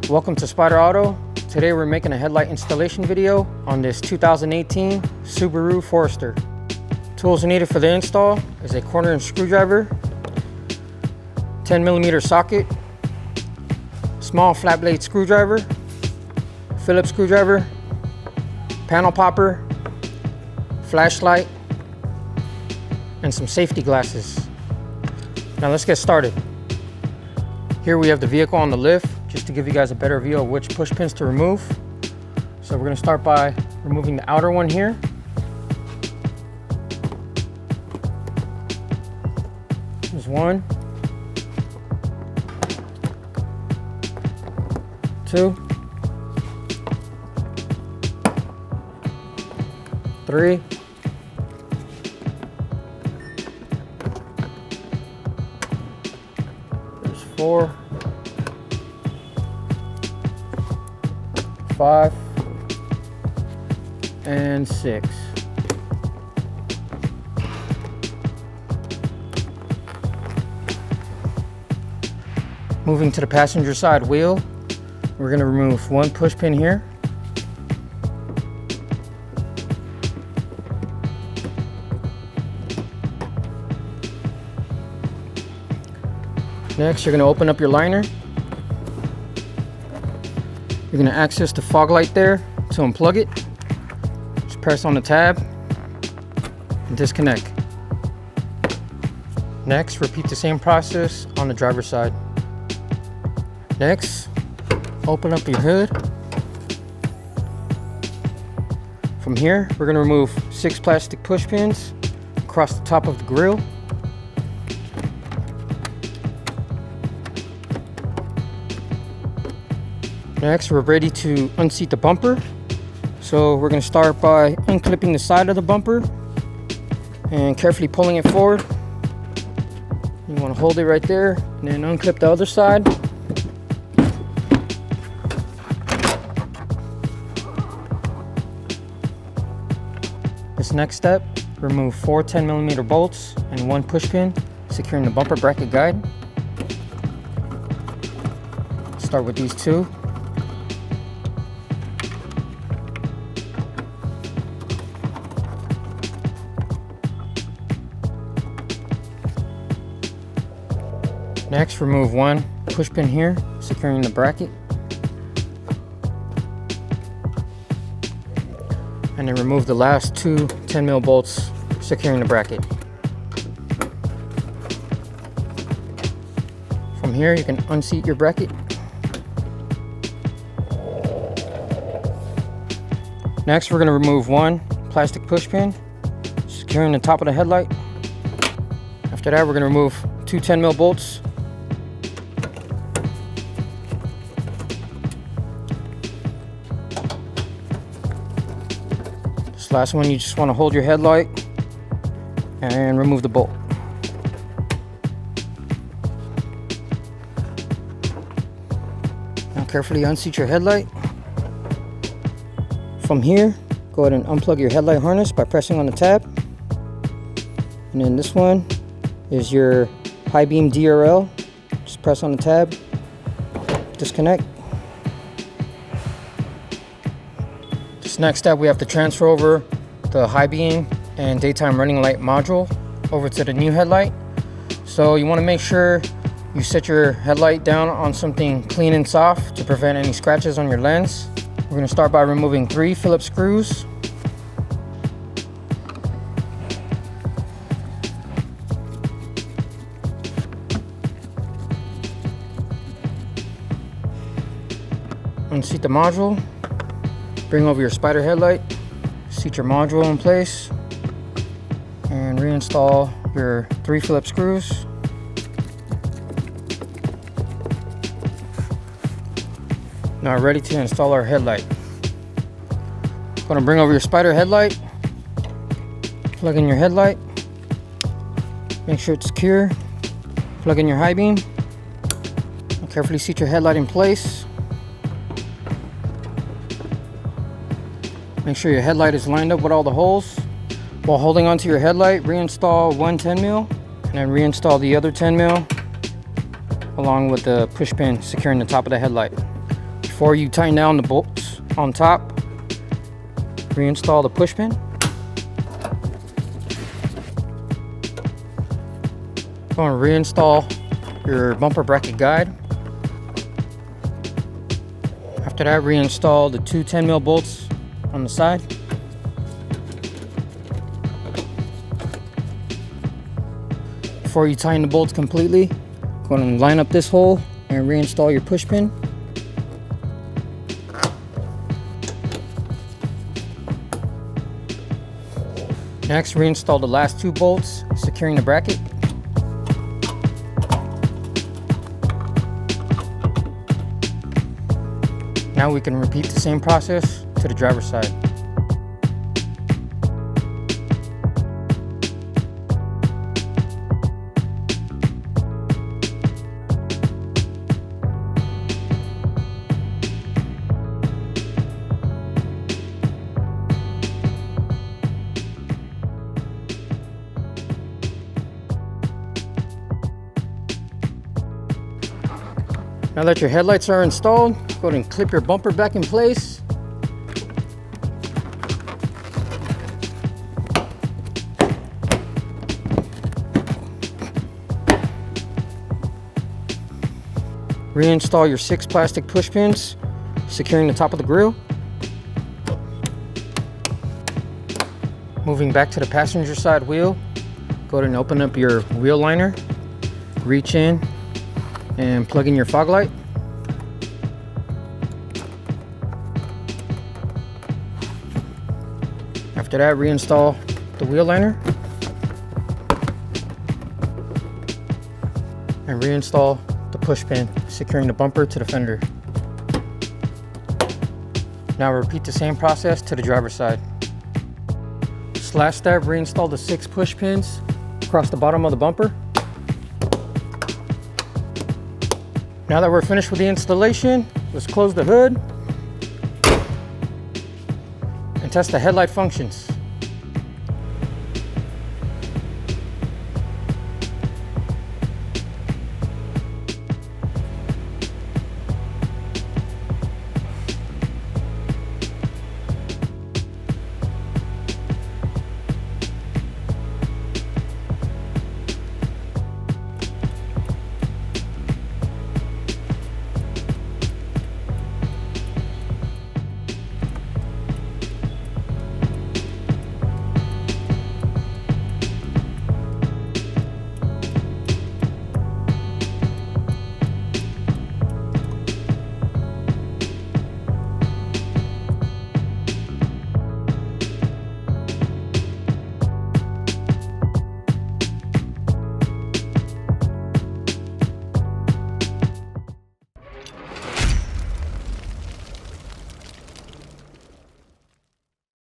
Welcome to Spyder Auto. Today we're making a headlight installation video on this 2018 Subaru Forester. Tools needed for the install is a 1/4-inch screwdriver, 10mm socket, small flat blade screwdriver, Phillips screwdriver, panel popper, flashlight, and some safety glasses. Now let's get started. Here we have the vehicle on the lift, just to give you guys a better view of which push pins to remove. So we're going to start by removing the outer one here. There's 1, 2, 3, 4, 5, and 6. Moving to the passenger side wheel, we're going to remove 1 push pin here. Next, you're going to open up your liner. You're going to access the fog light there to unplug it. Just press on the tab and disconnect. Next, repeat the same process on the driver's side. Next, open up your hood. From here, we're going to remove 6 plastic push pins across the top of the grille. Next, we're ready to unseat the bumper. So we're going to start by unclipping the side of the bumper and carefully pulling it forward. You want to hold it right there and then unclip the other side. This next step, remove 4 10mm bolts and 1 push pin, securing the bumper bracket guide. Start with these 2. Next, remove 1 push pin here, securing the bracket. And then remove the last 2 10mm bolts, securing the bracket. From here, you can unseat your bracket. Next, we're going to remove 1 plastic push pin, securing the top of the headlight. After that, we're going to remove 2 10mm bolts. This last one, you just want to hold your headlight and remove the bolt. Now carefully unseat your headlight. From here, go ahead and unplug your headlight harness by pressing on the tab. And then this one is your high beam DRL. Just press on the tab, disconnect. This next step, we have to transfer over the high beam and daytime running light module over to the new headlight. So you want to make sure you set your headlight down on something clean and soft to prevent any scratches on your lens. We're going to start by removing 3 Phillips screws. Unseat the module. Bring over your Spyder headlight. Seat your module in place. And reinstall your 3 Phillips screws. Now ready to install our headlight. Going to bring over your Spyder headlight. Plug in your headlight. Make sure it's secure. Plug in your high beam. Carefully seat your headlight in place. Make sure your headlight is lined up with all the holes. While holding onto your headlight, reinstall one 10mm and then reinstall the other 10mm along with the push pin securing the top of the headlight. Before you tighten down the bolts on top, reinstall the push pin. Go and reinstall your bumper bracket guide. After that, reinstall the two 10mm bolts on the side. Before you tighten the bolts completely, go ahead and line up this hole and reinstall your push pin. Next, reinstall the last two bolts, securing the bracket. Now we can repeat the same process to the driver's side. Now that your headlights are installed, go ahead and clip your bumper back in place. Reinstall your 6 plastic push pins, securing the top of the grille. Moving back to the passenger side wheel, go ahead and open up your wheel liner, reach in and plug in your fog light. After that, reinstall the wheel liner and reinstall the push pin, securing the bumper to the fender. Now repeat the same process to the driver's side. Last step, reinstall the 6 push pins across the bottom of the bumper. Now that we're finished with the installation, let's close the hood and test the headlight functions.